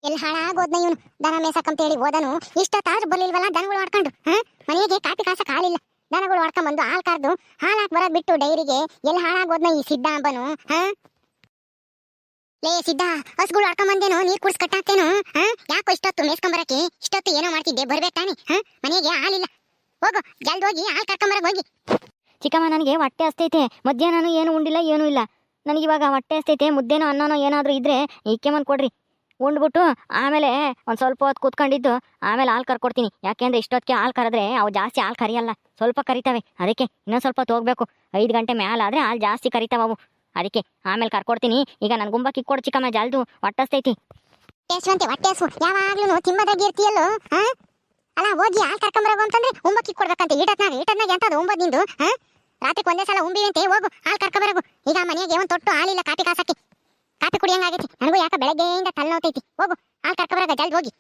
ಎಲ್ಲಿ ಹಾಳಾಗೋದ್ನ ಇವನು. ದನ ಮೇಸಕ್ಕಂತೇಳಿ ಹೋದನು, ಇಷ್ಟೊತ್ತಾದ್ರೂ ಬರ್ಲಿಲ್ವಲ್ಲ ದನಗಳು ಮಾಡ್ಕೊಂಡು. ಮನೆಗೆ ಕಾಪಿ ಕಾಸಕ್ ಹಾಲಿಲ್ಲ, ದನಗಳು ಮಾಡ್ಕೊಂಡ್ ಬಂದು ಹಾಲ್ ಕರ್ದು ಹಾಲಾಕ್ ಬರೋದ್ ಬಿಟ್ಟು ಡೈರಿಗೆ ಎಲ್ಲಿ ಹಾಳಾಗೋದ್ನ ಈ ಸಿದ್ಧ ಅಂಬನು. ಲೇ ಸಿದ್ಧ, ಹಸುಗಳು ಆಡ್ಕೊಂಡ್ ಬಂದೇನೋ, ನೀರ್ ಕುಡ್ಸ್ ಕಟ್ಟಾಕ್ತೇನೋ. ಯಾಕೋ ಇಷ್ಟೊತ್ತು ಮೇಸ್ಕೊಂಬರಕ್ಕೆ? ಇಷ್ಟೊತ್ತು ಏನೋ ಮಾಡ್ತಿದ್ದೆ, ಬರ್ಬೇಕು ತಾನೆ. ಮನೆಗೆ ಹಾಲಿಲ್ಲ, ಹೋಗು ಜಲ್ದಿ ಹೋಗಿ ಹಾಲ್ ಕರ್ಕೊಂಬರಕ್ ಹೋಗಿ. ಚಿಕ್ಕಮ್ಮ, ನನಗೆ ಹೊಟ್ಟೆ ಹಸ್ತೈತೆ. ಮಧ್ಯಾಹ್ನ ಏನು ಉಂಡಿಲ್ಲ, ಏನೂ ಇಲ್ಲ. ನನಗಿವಾಗ ಹೊಟ್ಟೆ ಹಸ್ತೈತೆ. ಮುದ್ದೆನೋ ಅನ್ನನೋ ಏನಾದರೂ ಇದ್ರೆ ಇಕ್ಕೆಮನ್ ಕೊಡ್ರಿ, ಉಂಡ್ಬಿಟ್ಟು ಆಮೇಲೆ ಒಂದು ಸ್ವಲ್ಪ ಹೊತ್ತು ಕೂತ್ಕೊಂಡಿದ್ದು ಆಮೇಲೆ ಹಾಲು ಕರ್ಕೊಡ್ತೀನಿ. ಯಾಕೆಂದ್ರೆ ಇಷ್ಟೊತ್ತಿಗೆ ಹಾಲು ಕರೆದ್ರೆ ಅವು ಜಾಸ್ತಿ ಹಾಲು ಕರಿಯಲ್ಲ, ಸ್ವಲ್ಪ ಕರಿತವೆ. ಅದಕ್ಕೆ ಇನ್ನೊಂದು ಸ್ವಲ್ಪ ಹೊತ್ತು ಹೋಗ್ಬೇಕು. 5 ಗಂಟೆ ಮೇಲಾದರೆ ಹಾಲು ಜಾಸ್ತಿ ಕರಿತಾವ ಅವು. ಅದಕ್ಕೆ ಆಮೇಲೆ ಕರ್ಕೊಡ್ತೀನಿ. ಈಗ ನನ್ನ ಗುಂಬ ಕಿಕ್ಕೊಡು ಚಿಕ್ಕಮ್ಮ, ಜಲ್ದು ಹೊಟ್ಟೆ ಹಸ್ತೈತಿ. ಹೊಟ್ಟೆ ಹಸು ಯಾವಾಗ್ಲೂ ತಿಮ್ಮದಾಗಿರ್ತೀಯಲ್ಲೋ. ಅಲ್ಲ ಹೋಗಿ ಹಾಲು ಕರ್ಕೊಂಬರೋಗು ಅಂತಂದ್ರೆ ಉಂಬಕ್ಕಿ ಕೊಡ್ಬೇಕಂತ. ಈಟತ್ನಾಗ ಎಂತದು ಉಂಬದ್ ನಿಂದು? ರಾತ್ರಿ ಒಂದೇ ಸಲ ಉಂಬಿವಂತೆ, ಹೋಗು ಹಾಲು ಕರ್ಕೊಂಬರೋಗು. ಈಗ ಮನೆಗೆ ಒಂದು ತೊಟ್ಟು ಹಾಲಿಲ್ಲ ಕಾಪಿ ಕಾಸಕ್ಕೆ. ಕಾಪಿ ಕುಡಿಯಂಗಾಗೈತಿ ನನಗೂ, ಯಾಕೆ ಬೆಳಗ್ಗೆಯಿಂದ ತಲೆನೋತೈತಿ. ಹೋಗು ಹಾಲು ಕರ್ಕೊಂಬರಾಗ ಜಲ್ದಿ ಹೋಗಿ.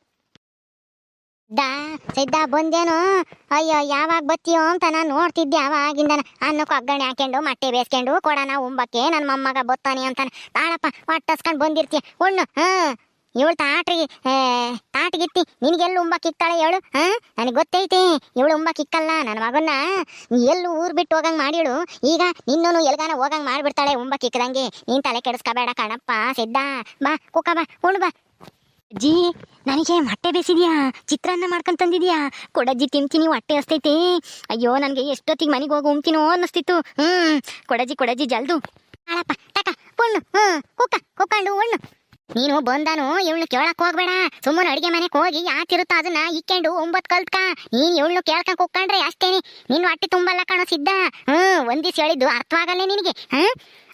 ಸಿದ್ಧ ಬಂದೇನೋ? ಅಯ್ಯೋ ಯಾವಾಗ ಬತ್ತೀಯೋ ಅಂತ ನಾನು ನೋಡ್ತಿದ್ದೆ ಅವಾಗಿಂದನ. ಅನ್ನಕ್ಕೆ ಒಗ್ಗರಣೆ ಹಾಕೊಂಡು ಮೊಟ್ಟೆ ಬೇಯಿಸ್ಕೊಂಡು ಕೊಡೋಣ ಉಂಬಕ್ಕೆ, ನನ್ನ ಮೊಮ್ಮಗ ಬತ್ತಾನೆ ಅಂತಾನೆ. ತಾಳಪ್ಪ ಹೊಟ್ಟಸ್ಕೊಂಡು ಬಂದಿರ್ತೀಯ ಉಣ್ಣು. ಇವಳು ತಾಟಿಗಿತ್ತಿ ನಿನಗೆಲ್ಲ ಉಂಬಕ್ಕಿಕ್ತಾಳೆ ಹೇಳು? ನನಗೆ ಗೊತ್ತೈತಿ ಇವಳು ಉಂಬಕ್ಕಿಕ್ಕಲ್ಲ. ನನ್ನ ಮಗನ್ನ ಎಲ್ಲೂ ಊರು ಬಿಟ್ಟು ಹೋಗಂಗೆ ಮಾಡಿಳು. ಈಗ ನಿನ್ನೂ ಎಲ್ಗಾನ ಹೋಗಂಗೆ ಮಾಡಿಬಿಡ್ತಾಳೆ ಉಂಬಕ್ಕಿಕ್ಕದಂಗೆ. ನೀನು ತಲೆ ಕೆಡಿಸ್ಕೋಬೇಡ ಕಣಪ್ಪ. ಸಿದ್ಧ ಬಾ, ಕುಕ್ಕ ಬಾ, ಉಣ್ಣು ಬಾ. ಅಜ್ಜಿ, ನನಗೆ ಮೊಟ್ಟೆ ಬೇಯಿಸಿದ್ಯಾ? ಚಿತ್ರಾನ್ನ ಮಾಡ್ಕೊಂಡು ತಂದಿದ್ಯಾ? ಕೊಡಜ್ಜಿ, ತಿಂತೀನಿ, ಹೊಟ್ಟೆ ಹಸ್ತೈತಿ. ಅಯ್ಯೋ, ನನಗೆ ಎಷ್ಟೊತ್ತಿಗೆ ಮನೆಗೆ ಹೋಗಿ ಉಣ್ತೀನೋ ಅನ್ನಿಸ್ತಿತ್ತು. ಕೊಡಜ್ಜಿ ಜಲ್ದು. ಹಾಳಪ್ಪ ಟಕ ಉಣ್ಣು. ಕುಕ್ಕಂಡು ಉಣ್ಣು. ನೀನು ಬಂದಾನು ಇವಳು ಕೇಳಕ್ ಹೋಗ್ಬೇಡ. ಸುಮ್ಮನೆ ಅಡಿಗೆ ಮನೆಗೆ ಹೋಗಿ ಯಾತಿರುತ್ತೋ ಅದನ್ನ ಇಕ್ಕೊಂಡು 9 ಕಲ್ತ್ಕ. ನೀನ್ ಇವಳು ಕೇಳ್ಕೊಂಡ್ ಕುಕ್ಕಂಡ್ರೆ ಅಷ್ಟೇನೆ ನಿನ್ ಹೊಟ್ಟೆ ತುಂಬಲ್ಲ ಕಣೋ ಸಿದ್ಧ. ಒಂದಿವ್ಸ ಹೇಳಿದ್ದು ಅರ್ಥವಾಗಲ್ಲೇ ನಿನಗೆ.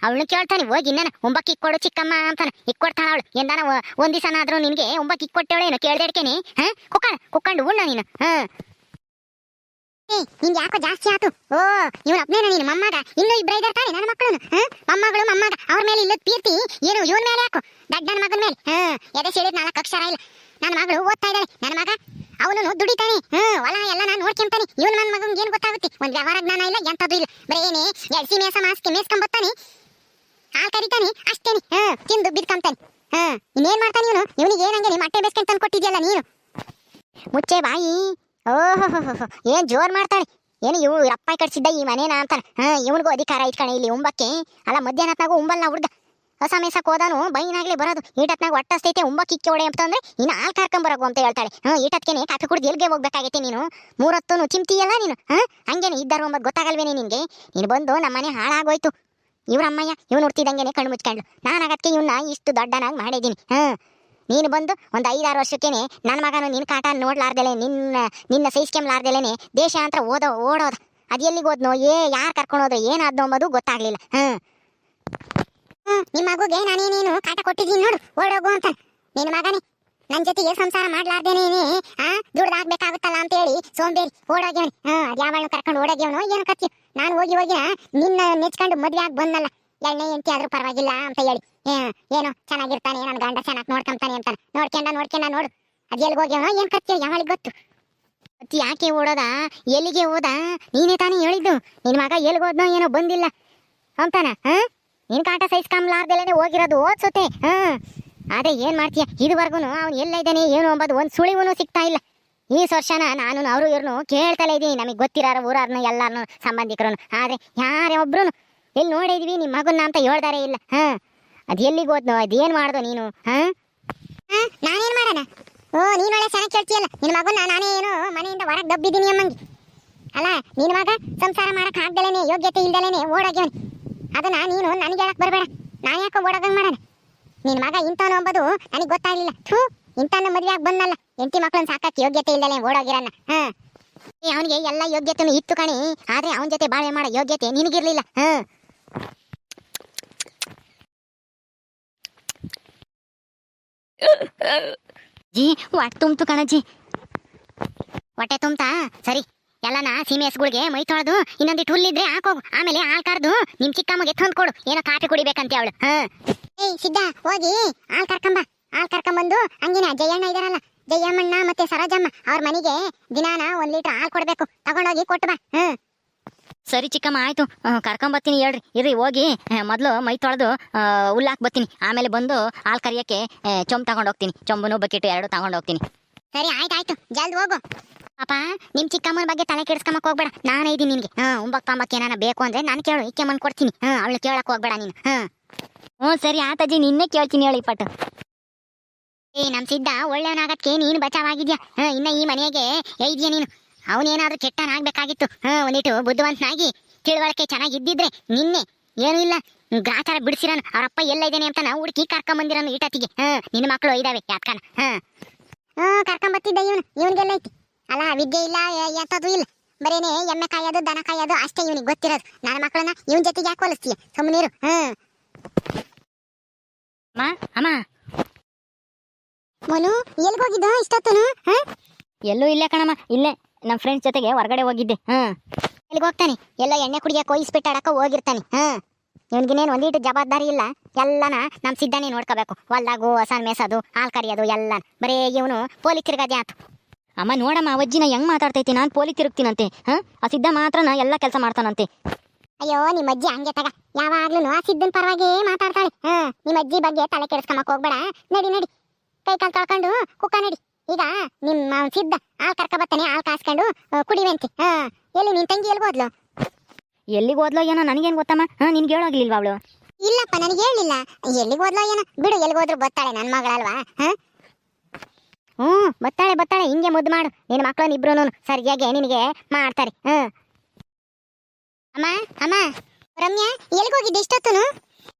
ಅವಳು ಕೇಳ್ತಾನೆ, ಹೋಗಿ ನಾನು ಉಂಬಕ್ಕೆ ಇಕ್ಕೊಡು ಚಿಕ್ಕಮ್ಮ ಅಂತಾನೆ. ಇಕ್ಕೊಡ್ತಾಳ ಅವಳು. ಎಂದಾನ ಒಂದಿವ್ಸನಾದ್ರೂ ನಿನ್ಗೆ ಉಂಬಕ್ಕೆ ಇಕ್ಕೊಟ್ಟೇಳೇನು ಕೇಳ್ದೇಡ್ಕೇನೆ? ಕುಕ್ಕಂಡು ಉಣ್ಣ ನೀನು. ನಿಂಗೆ ಯಾಕೋ ಜಾಸ್ತಿ ಆತು. ಇವನ್ ಒಬ್ನೇನ ನೀನು ಮೊಮ್ಮಗ? ಇನ್ನೂ 2 ಇದಾರೆ ತಾನೆ ನನ್ನ ಮಕ್ಕಳು. ಮೊಮ್ಮಗ ಅವ್ರ ಮೇಲೆ ಇಲ್ಲದ ಪೀರ್ತಿ ಏನು ಇವನ್ ಮೇಲೆ ಯಾಕೋ? ದಡ್ಡನ ಮಗನ ಮೇಲೆ ಎದೆ ಸೇರಿದ್ 4 ಅಕ್ಷರ ಇಲ್ಲ. ನನ್ನ ಮಗಳು ಓದ್ತಾ ಇದ್ದಾಳೆ. ನನ್ನ ಮಗ ಅವನು ದುಡಿತಾನೆ, ಹೊಲ ಎಲ್ಲ ನಾನು ನೋಡ್ಕೊಂತಾನೆ. ಇವನ್ ನನ್ನ ಮಗಂಗೆ ಏನ್ ಗೊತ್ತಾಗುತ್ತೆ? ಒಂದ್ ವ್ಯವಹಾರ ಜ್ಞಾನ ಇಲ್ಲ, ಎಂತದ್ದು ಇಲ್ಲ. ಬರೇನೆ ಎಡ್ಸಿ ಮೇಸ್ಕೊಂಬತ್ತಾನೆ, ಹಾಲ್ ಕರಿತಾನೆ ಅಷ್ಟೇನೆ. ತಿಂದು ಬಿದ್ಕೊಂತಾನೆ. ಇನ್ನೇನ್ ಮಾಡ್ತಾನೆ ಇವನು? ಇವನಿಗೆ ಏನಂಗೆ ಮೊಟ್ಟೆ ಬೇಸ್ಕೊಂಡ್ ತಂದು ಕೊಟ್ಟಿದ್ಯಲ್ಲ ನೀನು. ಮುಚ್ಚೆ ಬಾಯಿ. ಓಹೋ, ಏನ್ ಜೋರ್ ಮಾಡ್ತಾಳೆ. ಏನು ಇವ್ರು ಅಪ್ಪ ಕಟ್ಸಿದ್ದ ಈ ಮನೇನ ಅಂತಾನೆ. ಇವನಿಗೂ ಅಧಿಕಾರ ಇಟ್ಕಣೆ ಇಲ್ಲಿ ಉಂಬಕ್ಕೆ. ಅಲ್ಲ ಮಧ್ಯಾಹ್ನತ್ನಾಗೂ ಉಂಬಲ್ಲ ಹುಡ್ಗ. ಹೊಸ ಮೇಸಕ್ ಹೋದಾನು ಬೈನಾಗ್ಲೇ ಬರೋದು. ಈಟತ್ನಾಗ ಹೊಟ್ಟಸ್ತೈತೆ ಉಂಬಕ್ಕಿಕ್ಕಿ ಹೊಡೆ ಅಂತಂದ್ರೆ ಇನ್ನು ಹಾಲು ಕರ್ಕೊಂಬರೋಗು ಅಂತ ಹೇಳ್ತಾಳೆ. ಈಟತ್ಕೆನೆ ಕಾಫಿ ಕುಡ್ದು ಎಲ್ಗೆ ಹೋಗ್ಬೇಕಾಗೈತೆ ನೀನು? 3 ಹೊತ್ತು ಚಿಮ್ತೀಯಲ್ಲ ನೀನು. ಹಂಗೇನೆ ಇದ್ದಾರು ಒಂಬತ್ತು ಗೊತ್ತಾಗಲ್ವೇನೆ ನಿನ್ಗೆ? ನೀನು ಬಂದು ನಮ್ಮನೆ ಹಾಳಾಗೋಯ್ತು. ಇವ್ರಮ್ಮಯ್ಯ ಇವನು ಹುಡ್ತಿದಂಗೆನೆ ಕಣ್ಣು ಮುಚ್ಕೊಂಡು. ನಾನು ಆಗಕ್ಕೆ ಇವನ್ನ ಇಷ್ಟು ದೊಡ್ಡನಾಗಿ ಮಾಡಿದ್ದೀನಿ. ನೀನು ಬಂದು ಒಂದು 5-6 ವರ್ಷಕ್ಕೇನೆ ನನ್ನ ಮಗನು ನಿನ್ನ ಕಾಟ ನೋಡ್ಲಾರ್ದಲೆ, ನಿನ್ನ ಸಹಿಸ್ಕೊಂಬ್ಲಾರ್ದಲೇನೆ ದೇಶಾಂತರ ಓಡೋದ. ಅದು ಎಲ್ಲಿಗೆ ಹೋದ್ನೋ, ಯಾರು ಕರ್ಕೊಂಡೋದ್ರೆ ಏನಾದ್ನೋ ಅಂಬೋದು ಗೊತ್ತಾಗ್ಲಿಲ್ಲ. ನಿಮ್ಮ ಮಗುಗೆ ನಾನೇನೇನು ಕಾಟ ಕೊಟ್ಟಿದ್ದೀನಿ ನೋಡು, ಓಡೋಗು ಅಂತ. ನಿನ್ನ ಮಗನೇ ನನ್ನ ಜೊತೆಗೆ ಸಂಸಾರ ಮಾಡ್ಲಾರ್ದೇನೇನೆ ದುಡ್ದಾಗ್ಬೇಕಾಗುತ್ತಲ್ಲ ಅಂತ ಹೇಳಿ ಸೋಂಬೇರಿ ಓಡೋಗ್ಯವನಿ. ಯಾವಳನ್ನು ಕರ್ಕೊಂಡು ಓಡೋಗ್ಯವನೋ ಏನು ಕತ್ತಿ. ನಾನು ಹೋಗಿ ನಿನ್ನ ನೆಚ್ಕೊಂಡು ಮದ್ವೆ ಆಗಿ ಬಂದಲ್ಲ, 2ನೇ ಹೆಂಡತಿ ಆದ್ರೂ ಪರವಾಗಿಲ್ಲ ಅಂತ ಹೇಳಿ ಏನೋ ಚೆನ್ನಾಗಿರ್ತಾನೆ, ನನ್ನ ಗಂಡ ಚೆನ್ನಾಗಿ ನೋಡ್ಕೊಂತಾನೆ ಅಂತಾನೆ. ನೋಡ್ಕೊಂಡ ನೋಡು. ಅದು ಎಲ್ಲಿಗೆ ಹೋಗ್ಯವನೋ ಏನು ಕತ್ತಿ, ಯಾವಳಿಗೆ ಗೊತ್ತು? ಯಾಕೆ ಓಡೋದ, ಎಲ್ಲಿಗೆ ಹೋದ? ನೀನೇ ತಾನೇ ಹೇಳಿದ್ದು ನಿನ್ನ ಮಗ ಎಲ್ಲಿಗೋದ್ನೋ ಏನೋ ಬಂದಿಲ್ಲ ಅಂತಾನ. ನಿನ್ ಕಾಟ ಸಹಿಸ್ಕೊಂಬ್ಲಾರ್ದಲೇನೆ ಹೋಗಿರೋದು ಓದ್ಸುತ್ತೆ. ಅದೇ ಏನ್ ಮಾಡ್ತೀಯ? ಇದುವರೆಗೂ ಅವ್ನು ಎಲ್ಲ ಇದ್ದಾನೆ ಏನು ಅಂಬೋದು ಒಂದು ಸುಳಿವೂ ಸಿಗ್ತಾ ಇಲ್ಲ. ಈ ವರ್ಷನ ನಾನು ಅವರು ಇವ್ರನ್ನು ಕೇಳ್ತಲೇ ಇದ್ದೀನಿ, ನಮಗೆ ಗೊತ್ತಿರಾರ ಊರಾರ್ನು ಎಲ್ಲಾರನು ಸಂಬಂಧಿಕರನು. ಆದ್ರೆ ಯಾರೇ ಒಬ್ರು ಎಲ್ಲಿ ನೋಡಿದ್ವಿ ನಿಮ್ಮ ಮಗನ್ನ ಅಂತ ಹೇಳ್ದಾರೆ ಇಲ್ಲ. ಅದು ಎಲ್ಲಿಗೆ ಹೋದ್ನೋ, ಅದೇನ್ ಮಾಡ್ದೋ ನೀನು? ನಾನೇನ್ ಮಾಡೋಣ? ನೀನೊಳ್ಳೆ ಚೆನ್ನಾಗಿ ಕೇಳ್ತೀಯಲ್ಲ. ನಿನ್ನ ಮಗನ್ನ ನಾನೇ ಏನೋ ಮನೆಯಿಂದ ಹೊರಗೆ ದಬ್ಬಿದ್ದೀನಿ ಅಮ್ಮಂಗೆ. ಅಲ್ಲ ನಿನ್ನ ಮಗ ಸಂಸಾರ ಮಾಡಕ್ ಆಗ್ದಲೇನೆ, ಯೋಗ್ಯತೆ ಇಲ್ದಲೇನೆ ಓಡೋಗ್ಯವನಿ. ಅದನ್ನ ನೀನು ನನಗೆ ಹೇಳಕ್ ಬರಬೇಡ. ನಾನು ಯಾಕೋ ಓಡೋದಂಗೆ ಮಾಡೋಣ? ನಿನ್ನ ಮಗ ಇಂಥವನು ಅಂಬೋದು ನನಗೆ ಗೊತ್ತಾಗ್ಲಿಲ್ಲ. ಇಂಥನ್ನ ಮದುವೆಯಾಗಿ ಬಂದಲ್ಲ, ಹೆಂಡತಿ ಮಕ್ಕಳನ್ನ ಸಾಕಕ್ಕೆ ಯೋಗ್ಯತೆ ಇಲ್ದಲೆ ಓಡೋಗಿರನ್ನ. ಅವನಿಗೆ ಎಲ್ಲ ಯೋಗ್ಯತೆನೂ ಇತ್ತು ಕಣಿ, ಆದ್ರೆ ಅವನ ಜೊತೆ ಬಾಳೆ ಮಾಡೋ ಯೋಗ್ಯತೆ ನಿನಗಿರ್ಲಿಲ್ಲ. ಜಿ ಹೊಟ್ಟೆ ತುಂಬ್ತು ಕಣಜ್ಜಿ. ಹೊಟ್ಟೆ ತುಂಬ್ತಾ? ಸರಿ, ಎಲ್ಲನ ಸೀಮೆ ಹಸುಗಳಿಗೆ ಮೈ ತೊಳೆದು ಇನ್ನೊಂದಿಟ್ಟು ಹುಲ್ಲಿದ್ರೆ ಹಾಕೋಗು. ಆಮೇಲೆ ಹಾಲು ಕರ್ದು ನಿಮ್ ಚಿಕ್ಕಮ್ಮಗೆ ತಂದು ಕೊಡು, ಏನೋ ಕಾಫಿ ಕುಡಿಬೇಕಂತೆ ಅವಳು. ಸಿದ್ಧ ಹೋಗಿ ಹಾಲು ಕರ್ಕೊಂಬಂದು ಹಂಗಿನ ಜಯಣ್ಣ ಇದಾರಲ್ಲ, ಜಯಮ್ಮಣ್ಣ ಮತ್ತೆ ಸರೋಜಮ್ಮ ಅವ್ರ ಮನೆಗೆ ದಿನಾನ 1 ಲೀಟರ್ ಹಾಲು ಕೊಡ್ಬೇಕು. ತಗೊಂಡೋಗಿ ಕೊಟ್ಟು ಬಾ. ಸರಿ ಚಿಕ್ಕಮ್ಮ ಆಯ್ತು ಕರ್ಕೊಂಬರ್ತೀನಿ ಹೇಳ್ರಿ ಇರ್ರಿ ಹೋಗಿ ಮೊದಲು ಮೈ ತೊಳೆದು ಹುಲ್ಲಾಕ್ ಬರ್ತೀನಿ ಆಮೇಲೆ ಬಂದು ಹಾಲು ಕರಿಯಕ್ಕೆ ಚೊಂಬು ತಗೊಂಡು ಹೋಗ್ತೀನಿ ಚೊಂಬನು ಬಕೆಟ್ ಎರಡು ತಗೊಂಡು ಹೋಗ್ತೀನಿ ಸರಿ ಆಯ್ತಾಯ್ತು ಜಲ್ದಿ ಹೋಗು ಪಾಪ ನಿಮ್ ಚಿಕ್ಕಮ್ಮನ ಬಗ್ಗೆ ತಲೆ ಕೆಡಿಸ್ಕೊಂಬಕ್ ಹೋಗ್ಬೇಡ ನಾನೇ ಇದೀನಿ ನಿನ್ಗೆ ಉಂಬಕ್ ಪಾಂಬಕ್ ಏನಾನ ಬೇಕು ಅಂದ್ರೆ ನಾನು ಕೇಳು ಇಕ್ಕೆಮ್ಮನ್ ಕೊಡ್ತೀನಿ ಅವಳು ಕೇಳಕ್ ಹೋಗ್ಬೇಡ ನೀನು ಹ್ಞೂ ಸರಿ ಆತಜ್ಜಿ ನಿನ್ನೆ ಕೇಳ್ತೀನಿ ಹೇಳಿ ಪಟ್ಟು ನಮ್ ಸಿದ್ಧ ಒಳ್ಳೆಯವನಾಗಕ್ಕೆ ನೀನು ಬಚಾವಾಗಿದ್ಯಾ ಇನ್ನ ಈ ಮನೆಗೆ ಇದೆಯಾ ನೀನು ಅವನೇನಾದ್ರೂ ಕೆಟ್ಟನಾಗ್ಬೇಕಾಗಿತ್ತು ಒಂದಿಟ್ಟು ಬುದ್ಧಿವಂತನಾಗಿ ತಿಳುವಳಿಕೆ ಚೆನ್ನಾಗಿದ್ದಿದ್ರೆ ನಿನ್ನೆ ಏನೂ ಇಲ್ಲ ಗ್ರಾಚಾರ ಬಿಡಿಸಿರನು ಅವರಪ್ಪ ಎಲ್ಲ ಇದ್ದಾನೆ ಅಂತ ನಾವು ಹುಡುಕಿ ಕರ್ಕೊಂಬಂದಿರನು ಈಟತ್ತಿಗೆ ನಿನ್ನ ಮಕ್ಕಳು ಇದಾವೆ ಯಾತ್ಕನ ಕರ್ಕೊಂಬತ್ತಿದ್ದ ಇವನಿಗೆಲ್ಲ ಐತಿ ಅಲ್ಲ ವಿದ್ಯೆ ಇಲ್ಲ ಎಂಥದ್ದು ಇಲ್ಲ ಬರೇನೆ ಎಮ್ಮೆ ಕಾಯೋದು ದನ ಕಾಯೋದು ಅಷ್ಟೇ ಇವನಿಗೆ ಗೊತ್ತಿರೋದು ನನ್ನ ಮಕ್ಕಳನ್ನ ಇವನ್ ಜೊತೆಗೆ ಯಾಕೆ ಹೋಲಿಸ್ತೀಯ ಸುಮ್ಮನಿರು ಅಮ್ಮ ಮನು ಎಲ್ಗೋಗಿದ್ದ ಇಷ್ಟೊತ್ತನು ಎಲ್ಲೂ ಇಲ್ಲೇ ಕಣಮ್ಮ ಇಲ್ಲೇ ನಮ್ಮ ಫ್ರೆಂಡ್ಸ್ ಜೊತೆಗೆ ಹೊರಗಡೆ ಹೋಗಿದ್ದೆ ಎಲ್ಲಿಗೆ ಹೋಗ್ತಾನೆ ಎಲ್ಲ ಎಣ್ಣೆ ಕುಡಿಯಕ್ಕೆ ಕೊಯ್ಸ್ಬಿಟ್ಟಾಡಕ ಹೋಗಿರ್ತಾನೆ ಇವನ್ಗಿನೇನು ಒಂದಿಟ್ಟು ಜವಾಬ್ದಾರಿ ಇಲ್ಲ ಎಲ್ಲನ ನಮ್ಮ ಸಿದ್ಧನೇ ನೋಡ್ಕೋಬೇಕು ಹೊಲ್ದಾಗು ಹಸನ್ ಮೇಸೋದು ಹಾಲು ಕರಿಯೋದು ಎಲ್ಲ ಬರೇ ಇವನು ಪೋಲಿ ತಿರ್ಗದೆ ಆತು ಅಮ್ಮ ನೋಡಮ್ಮ ಅವಜ್ಜಿನ ಹೆಂಗ್ ಮಾತಾಡ್ತೈತಿ ನಾನು ಪೋಲಿ ತಿರುಗ್ತೀನಂತೆ ಆ ಸಿದ್ಧ ಮಾತ್ರನ ಎಲ್ಲ ಕೆಲಸ ಮಾಡ್ತಾನಂತೆ ಅಯ್ಯೋ ನಿಮ್ಮ ಅಜ್ಜಿ ಹಂಗೆ ತಗ ಯಾವಾಗ್ಲೂ ಆ ಸಿದ್ಧನ ಪರವಾಗಿ ಮಾತಾಡ್ತಾಳೆ ನಿಮ್ಮ ಅಜ್ಜಿ ಬಗ್ಗೆ ತಲೆ ಕೆಡಿಸ್ಕೊಂಬಕ್ ಹೋಗ್ಬೇಡ ನಡಿ ನಡಿ ಕೈ ಕಾಲು ತೊಳ್ಕೊಂಡು ಕುಕ್ಕ ನಡಿ ಈಗ ನಿಮ್ಮ ಸಿದ್ಧ ಹಾಲು ಕರ್ಕ ಬರ್ತಾನೆ ಹಾಲು ಕಾಸ್ಕೊಂಡು ಕುಡಿವಂತೆ ಎಲ್ಲಿ ನಿನ್ ತಂಗಿ ಎಲ್ಗೋದ್ಲು ಎಲ್ಲಿಗೆ ಹೋದ್ಲೋ ಏನೋ ನನಗೇನು ಗೊತ್ತಮ್ಮ ನಿನ್ಗೆ ಹೇಳೋಗ್ಲಿಲ್ವಾ ಅವಳು ಇಲ್ಲಪ್ಪ ನನಗೆ ಹೇಳಿಲ್ಲ ಎಲ್ಲಿಗೆ ಹೋದ್ಲೋ ಏನೋ ಬಿಡು ಎಲ್ಲಿಗೋದ್ರು ಬರ್ತಾಳೆ ನನ್ನ ಮಗಳಲ್ವಾ ಬರ್ತಾಳೆ ಹಿಂಗೆ ಮುದ್ದು ಮಾಡು ನಿನ್ನ ಮಕ್ಕಳನ್ನ ಇಬ್ರು ಸರಿಯಾಗಿ ನಿನಗೆ ಮಾಡ್ತಾರೆ ಅಮ್ಮ ಅಮ್ಮ ರಮ್ಯಾ ಎಲ್ಲಿಗೋಗಿದ್ದೆ ಇಷ್ಟೊತ್ತನು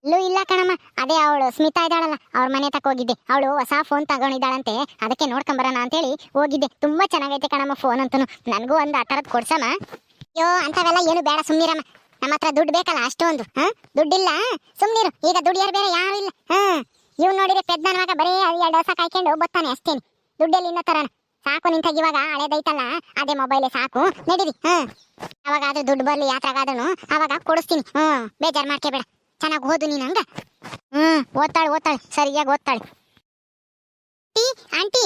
ಇಲ್ಲೂ ಇಲ್ಲ ಕಣಮ್ಮ ಅದೇ ಅವಳು ಸ್ಮಿತಾ ಇದ್ದಾಳಲ್ಲ ಅವ್ರ ಮನೆ ತಕ ಹೋಗಿದ್ದೆ ಅವಳು ಹೊಸ ಫೋನ್ ತಗೊಂಡಿದ್ದಾಳಂತೆ ಅದಕ್ಕೆ ನೋಡ್ಕೊಂಬರೋಣ ಅಂತೇಳಿ ಹೋಗಿದ್ದೆ ತುಂಬಾ ಚೆನ್ನಾಗೈತೆ ಕಣಮ್ಮ ಫೋನ್ ಅಂತೂ ನನಗೂ ಒಂದು ಆ ಥರದ್ದು ಕೊಡ್ಸಮ್ಮ ಅಯ್ಯೋ ಅಂತವೆಲ್ಲ ಏನು ಬೇಡ ಸುಮ್ನಿರಮ್ಮ ನಮ್ಮ ಹತ್ರ ದುಡ್ಡು ಬೇಕಲ್ಲ ಅಷ್ಟೊಂದು ದುಡ್ಡಿಲ್ಲ ಸುಮ್ನಿರು ಈಗ ದುಡಿಯೋರು ಬೇರೆ ಯಾರು ಇಲ್ಲ ಇವ್ ನೋಡಿದ್ರೆ ಪೆದ್ದ ಮಗ ಬರೀ 2 ವರ್ಷ ಕಾಯ್ಕೊಂಡು ಬರ್ತಾನೆ ಅಷ್ಟೇನು ದುಡ್ಡಲ್ಲಿ ಇನ್ನೋ ತರನ ಸಾಕು ನಿಂತಾಗ ಇವಾಗ ಹಳೇದೈತಲ್ಲ ಅದೇ ಮೊಬೈಲೇ ಸಾಕು ನಡೀರಿ ಅವಾಗಾದ್ರೂ ದುಡ್ಡು ಬರ್ಲಿ ಯಾತ್ರಾಗಾದ್ರೂ ಅವಾಗ ಕೊಡಿಸ್ತೀನಿ ಬೇಜಾರು ಮಾಡ್ಕೋಬೇಡ ಚೆನ್ನಾಗಿ ಓದು ನೀನು ಹಂಗ ಓದ್ತಾಳೆ ಸರಿಯಾಗಿ ಓದ್ತಾಳೆ ಆಂಟಿ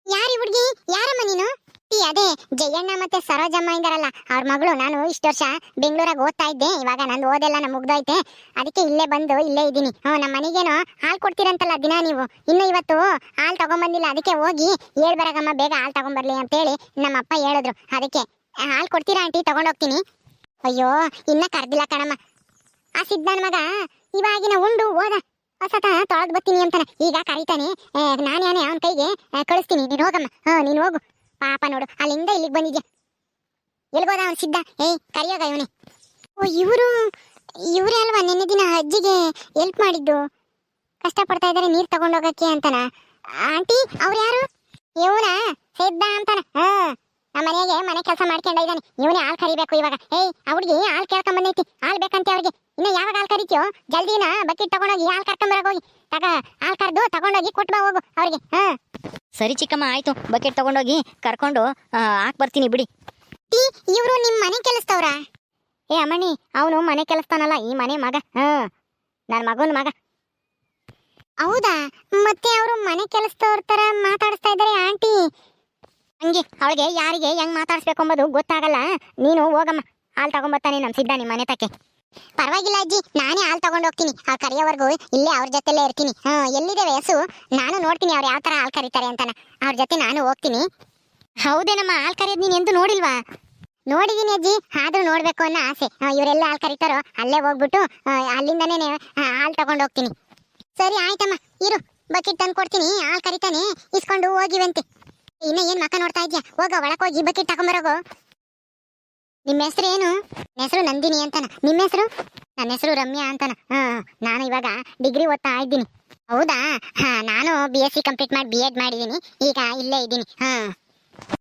ಯಾರಿ ಹುಡುಗಿ ಯಾರಮ್ಮ ನೀನು ಅದೇ ಜಯಣ್ಣ ಮತ್ತೆ ಸರೋಜಮ್ಮ ಇದಾರಲ್ಲ ಅವ್ರ ಮಗಳು ನಾನು ಇಷ್ಟು ವರ್ಷ ಬೆಂಗಳೂರಾಗ ಓದ್ತಾ ಇದ್ದೆ ಇವಾಗ ನಂದು ಓದೆಲ್ಲ ಮುಗ್ದೋಯ್ತೆ ಅದಕ್ಕೆ ಇಲ್ಲೇ ಬಂದು ಇಲ್ಲೇ ಇದ್ದೀನಿ ನಮ್ಮ ಮನೆಗೇನೋ ಹಾಲು ಕೊಡ್ತೀರಂತಲ್ಲ ದಿನ ನೀವು ಇನ್ನು ಇವತ್ತು ಹಾಲು ತಗೊಂಬಂದಿಲ್ಲ ಅದಕ್ಕೆ ಹೋಗಿ ಹೇಳ್ಬರಾಗಮ್ಮ ಬೇಗ ಹಾಲು ತಗೊಂಬರ್ಲಿ ಅಂತೇಳಿ ನಮ್ಮ ಅಪ್ಪ ಹೇಳಿದ್ರು ಅದಕ್ಕೆ ಹಾಲು ಕೊಡ್ತೀರಾ ಆಂಟಿ ತಗೊಂಡೋಗ್ತೀನಿ ಅಯ್ಯೋ ಇನ್ನ ಕರ್ದಿಲ್ಲ ಕಣಮ್ಮ ಆ ಸಿದ್ಧನ ಮಗ ಇವಾಗಿನ ಉಂಡು ಹೋದ ಹೊಸತ ತೊಳೆದು ಬರ್ತೀನಿ ಅಂತಾನೆ ಈಗ ಕರೀತಾನೆ ನಾನೇ ಅವನ ಕೈಗೆ ಕಳಿಸ್ತೀನಿ ನೀನು ಹೋಗಮ್ಮ ನೀನು ಹೋಗು ಪಾಪ ನೋಡು ಅಲ್ಲಿಂದ ಇಲ್ಲಿಗೆ ಬಂದಿದ್ಯಾ ಎಲ್ಗೋದ ಅವನು ಸಿದ್ಧ ಕರಿಯೋಗ ಇವನೇ ಇವರೇ ಅಲ್ವಾ ನಿನ್ನೆ ದಿನ ಅಜ್ಜಿಗೆ ಹೆಲ್ಪ್ ಮಾಡಿದ್ದು ಕಷ್ಟಪಡ್ತಾ ಇದ್ದಾರೆ ನೀರು ತಗೊಂಡೋಗಕ್ಕೆ ಅಂತನ ಆಂಟಿ ಅವ್ರು ಯಾರು ಇವನ ಸಿದ್ಧ ಅಂತಾನ ನಮ್ಮ ಮನೆಗೆ ಮನೆ ಕೆಲಸ ಮಾಡ್ಕೊಂಡ ಇದ್ದಾನೆ ಇವನೇ ಹಾಲು ಕರಿಬೇಕು ಇವಾಗ ಆ ಹುಡುಗಿ ಹಾಲು ಕೇಳ್ಕೊಂಡ್ ಬಂದೈತಿ ಹಾಲು ಬೇಕಂತೆ ಅವ್ರಿಗೆ ಇನ್ನು ಯಾವಾಗ ಹಾಲು ಕರಿತೀಯೋ ಜಲ್ದಿನ ಬಕೆಟ್ ತಗೊಂಡೋಗಿ ಹಾಲು ಕರ್ಕೊಂಬರಾಗ ಹೋಗಿ ಹಾಲು ಕರೆದು ತಗೊಂಡೋಗಿ ಕೊಟ್ಬಾ ಹೋಗು ಅವ್ರಿಗೆ ಸರಿ ಚಿಕ್ಕಮ್ಮ ಆಯ್ತು ಬಕೆಟ್ ತಗೊಂಡೋಗಿ ಕರ್ಕೊಂಡು ಹಾಕ್ ಬರ್ತೀನಿ ಬಿಡಿ ಇವರು ನಿಮ್ಮ ಮನೆ ಕೆಲಸದವ್ರ ಅಮ್ಮಣಿ ಅವನು ಮನೆ ಕೆಲಸತಾನಲ್ಲ ಈ ಮನೆ ಮಗ ನನ್ನ ಮಗನ ಮಗ ಹೌದಾ ಮತ್ತೆ ಅವರು ಮನೆ ಕೆಲಸದವ್ರ ತರ ಮಾತಾಡಿಸ್ತಾ ಇದ್ದಾರೆ ಆಂಟಿ ಹಂಗೆ ಅವಳಿಗೆ ಯಾರಿಗೆ ಹೆಂಗ್ ಮಾತಾಡ್ಸ್ಬೇಕು ಅಂಬೋದು ಗೊತ್ತಾಗಲ್ಲ ನೀನು ಹೋಗಮ್ಮ ಹಾಲು ತಗೊಂಬರ್ತಾನೆ ನಮ್ಮ ಸಿದ್ಧ ನಿಮ್ಮ ಮನೆ ತಕ್ಕೆ ಪರವಾಗಿಲ್ಲ ಅಜ್ಜಿ ನಾನೇ ಹಾಲು ತಗೊಂಡು ಹೋಗ್ತೀನಿ ಅವ್ರು ಕರಿಯೋವರೆಗೂ ಇಲ್ಲೇ ಅವ್ರ ಜೊತೆಲೇ ಇರ್ತೀನಿ ಎಲ್ಲಿದೆ ವಯಸ್ಸು ನಾನು ನೋಡ್ತೀನಿ ಅವ್ರು ಯಾವ ತರ ಹಾಲು ಕರೀತಾರೆ ಅಂತಾನ ಅವ್ರ ಜೊತೆ ನಾನು ಹೋಗ್ತೀನಿ ಹೌದೇನಮ್ಮ ಹಾಲು ಕರಿಯೋದು ನೀನು ಎಂದು ನೋಡಿಲ್ವಾ ನೋಡಿದೀನಿ ಅಜ್ಜಿ ಆದ್ರೂ ನೋಡ್ಬೇಕು ಅನ್ನೋ ಆಸೆ ಇವರೆಲ್ಲ ಹಾಲು ಕರೀತಾರೋ ಅಲ್ಲೇ ಹೋಗ್ಬಿಟ್ಟು ಅಲ್ಲಿಂದನೇ ಹಾಲು ತಗೊಂಡು ಹೋಗ್ತೀನಿ ಸರಿ ಆಯ್ತಮ್ಮ ಇರು ಬಕೆಟ್ ತಂದು ಕೊಡ್ತೀನಿ ಹಾಲು ಕರಿತಾನೆ ಇಸ್ಕೊಂಡು ಹೋಗಿವಂತೆ ಇನ್ನ ಏನ್ ಮಕ್ಕ ನೋಡ್ತಾ ಇದ್ಯಾ ಹೋಗ ಒಳಕೋಗಿ ಬಕೆಟ್ ತಗೊಂಬರೋಗೋ ನಿಮ್ಮ ಹೆಸರು ಏನು ಹೆಸರು ನಂದಿನಿ ಅಂತಾನ ನಿಮ್ಮ ಹೆಸರು ನನ್ನ ಹೆಸರು ರಮ್ಯಾ ಅಂತಾನ ನಾನು ಇವಾಗ ಡಿಗ್ರಿ ಓದ್ತಾ ಇದ್ದೀನಿ ಹೌದಾ ನಾನು BSc ಕಂಪ್ಲೀಟ್ ಮಾಡಿ B.Ed ಮಾಡಿದ್ದೀನಿ ಈಗ ಇಲ್ಲೇ ಇದ್ದೀನಿ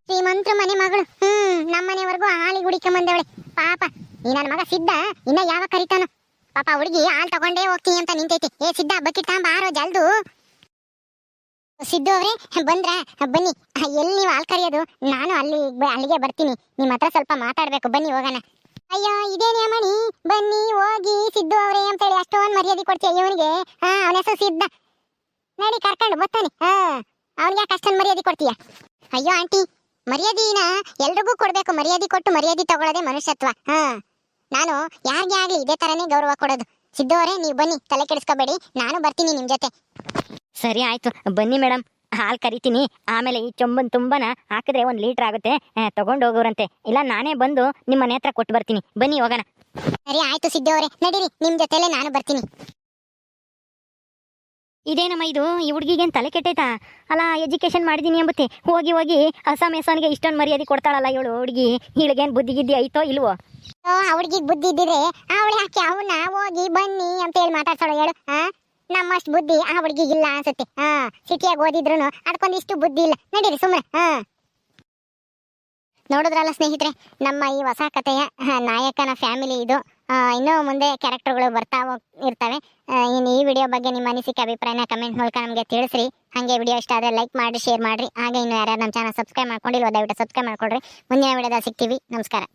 ಶ್ರೀಮಂತರ ಮನೆ ಮಗಳು ನಮ್ಮ ಮನೆವರೆಗೂ ಹಾಲಿಗೆ ಹುಡಿಕೊಂಬಂದವಳೆ ಪಾಪ ಈ ನನ್ನ ಮಗ ಸಿದ್ಧ ಇನ್ನ ಯಾವಾಗ ಕರಿತಾನೋ ಪಾಪ ಹುಡುಗಿ ಹಾಲು ತಗೊಂಡೇ ಹೋಗ್ತೀನಿ ಅಂತ ನಿಂತೈತಿ ಸಿದ್ಧ ಬಕೆಟ್ ತಗೊಂಬ ಆರೋ ಜಲ್ದು ಸಿದ್ದು ಅವ್ರೆ ಬಂದ್ರ ಬನ್ನಿ ಎಲ್ಲಿ ನೀವು ಹಾಲು ಕರಿಯೋದು ನಾನು ಅಲ್ಲಿಗೆ ಬರ್ತೀನಿ ನಿಮ್ಮ ಹತ್ರ ಸ್ವಲ್ಪ ಮಾತಾಡ್ಬೇಕು ಬನ್ನಿ ಹೋಗೋಣ ಅಯ್ಯೋ ಇದೇನೇ ಮಣಿ ಬನ್ನಿ ಹೋಗಿ ಸಿದ್ದು ಅವ್ರೆ ಅಂತೇಳಿ ಅಷ್ಟೊಂದು ಮರ್ಯಾದೆ ಕೊಡ್ತೀಯ ಇವನಿಗೆ ಅವನ ಹೆಸರು ಸಿದ್ಧ ನಡಿ ಕರ್ಕೊಂಡು ಬರ್ತಾನೆ ಅವನಿಗೆ ಯಾಕೆ ಅಷ್ಟೊಂದು ಮರ್ಯಾದೆ ಕೊಡ್ತೀಯ ಅಯ್ಯೋ ಆಂಟಿ ಮರ್ಯಾದಿನ ಎಲ್ರಿಗೂ ಕೊಡ್ಬೇಕು ಮರ್ಯಾದೆ ಕೊಟ್ಟು ಮರ್ಯಾದೆ ತಗೊಳ್ಳೋದೇ ಮನುಷ್ಯತ್ವ ನಾನು ಯಾರಿಗೆ ಆಗ್ಲಿ ಇದೇ ತರನೇ ಗೌರವ ಕೊಡೋದು. ಸಿದ್ದು ಅವರೇ, ನೀವು ಬನ್ನಿ, ತಲೆ ಕೆಡಿಸ್ಕೋಬೇಡಿ, ನಾನು ಬರ್ತೀನಿ ನಿಮ್ ಜೊತೆ. ಸರಿ ಆಯ್ತು, ಬನ್ನಿ ಮೇಡಮ್. ಹಾಲು ಕರಿತೀನಿ, ಆಮೇಲೆ ಈ ಚೊಂಬನ್ ತುಂಬನ ಹಾಕಿದ್ರೆ 1 ಲೀಟರ್ ಆಗುತ್ತೆ, ತಗೊಂಡು ಹೋಗೋರಂತೆ. ಇಲ್ಲ ನಾನೇ ಬಂದು ನಿಮ್ಮ ಮನೆ ಹತ್ರ ಕೊಟ್ಟು ಬರ್ತೀನಿ. ಬನ್ನಿ ಹೋಗೋಣ. ಸರಿ ಆಯ್ತು ಸಿದ್ದು ಅವರೇ, ನಡೀರಿ, ನಿಮ್ ಜೊತೆಲೆ ನಾನು ಬರ್ತೀನಿ. ಇದೇನಮ್ಮ ಇದು, ಈ ಹುಡುಗಿಗೇನು ತಲೆ ಕೆಟ್ಟೈತಾ? ಅಲ್ಲ, ಎಜುಕೇಶನ್ ಮಾಡಿದ್ದೀನಿ ಎಂಬುತ್ತೆ, ಹೋಗಿ ಹೋಗಿ ಅಸಾಮೇಸನ್ಗೆ ಇಷ್ಟೊಂದು ಮರ್ಯಾದೆ ಕೊಡ್ತಾಳಲ್ಲ ಇವಳು ಹುಡುಗಿ. ಇವಳಿಗೇನು ಬುದ್ಧಿ ಗಿದ್ದಿ ಐತೋ ಇಲ್ವೋ? ಆ ಹುಡುಗಿಗೆ ಬುದ್ಧಿ ಇದ್ದಿದ್ರೆ ಅವಳು ಯಾಕೆ ಅವನ್ನ ಹೋಗಿ ಬನ್ನಿ ಅಂತ ಹೇಳಿ ಮಾತಾಡ್ತಾಳು ಹೇಳು? ನಮ್ಮಷ್ಟು ಬುದ್ಧಿ ಆ ಹುಡುಗಿಗಿಲ್ಲ ಅನ್ಸುತ್ತೆ. ಸಿಟಿಯಾಗಿ ಓದಿದ್ರು ಅದಕ್ಕೊಂದಿಷ್ಟು ಬುದ್ಧಿ ಇಲ್ಲ. ನಡೀರಿ ಸುಮ್ಮನೆ. ನೋಡಿದ್ರಲ್ಲ ಸ್ನೇಹಿತರೆ, ನಮ್ಮ ಈ ಹೊಸ ಕಥೆಯ ನಾಯಕನ ಫ್ಯಾಮಿಲಿ ಇದು. ಇನ್ನೂ ಮುಂದೆ ಕ್ಯಾರೆಕ್ಟರ್ಗಳು ಬರ್ತಾ ಇರ್ತವೆ. ಇನ್ನು ಈ ವಿಡಿಯೋ ಬಗ್ಗೆ ನಿಮ್ಮ ಅನಿಸಿಕೆ ಅಭಿಪ್ರಾಯನ ಕಮೆಂಟ್ ಮೂಲಕ ನಮಗೆ ತಿಳಿಸ್ರಿ. ಹಾಗೆ ವಿಡಿಯೋ ಇಷ್ಟ ಆದರೆ ಲೈಕ್ ಮಾಡಿ, ಶೇರ್ ಮಾಡಿರಿ. ಹಾಗೆ ಇನ್ನು ಯಾರ್ಯಾರು ನಮ್ಮ ಚಾನಲ್ ಸಬ್ಸ್ಕ್ರೈಬ್ ಮಾಡ್ಕೊಂಡಿಲ್ವೋ ದಯವಿಟ್ಟು ಸಬ್ಸ್ಕ್ರೈಬ್ ಮಾಡ್ಕೊಳ್ರಿ. ಮುಂದಿನ ವಿಡಿಯೋದಲ್ಲಿ ಸಿಗ್ತೀವಿ. ನಮಸ್ಕಾರ.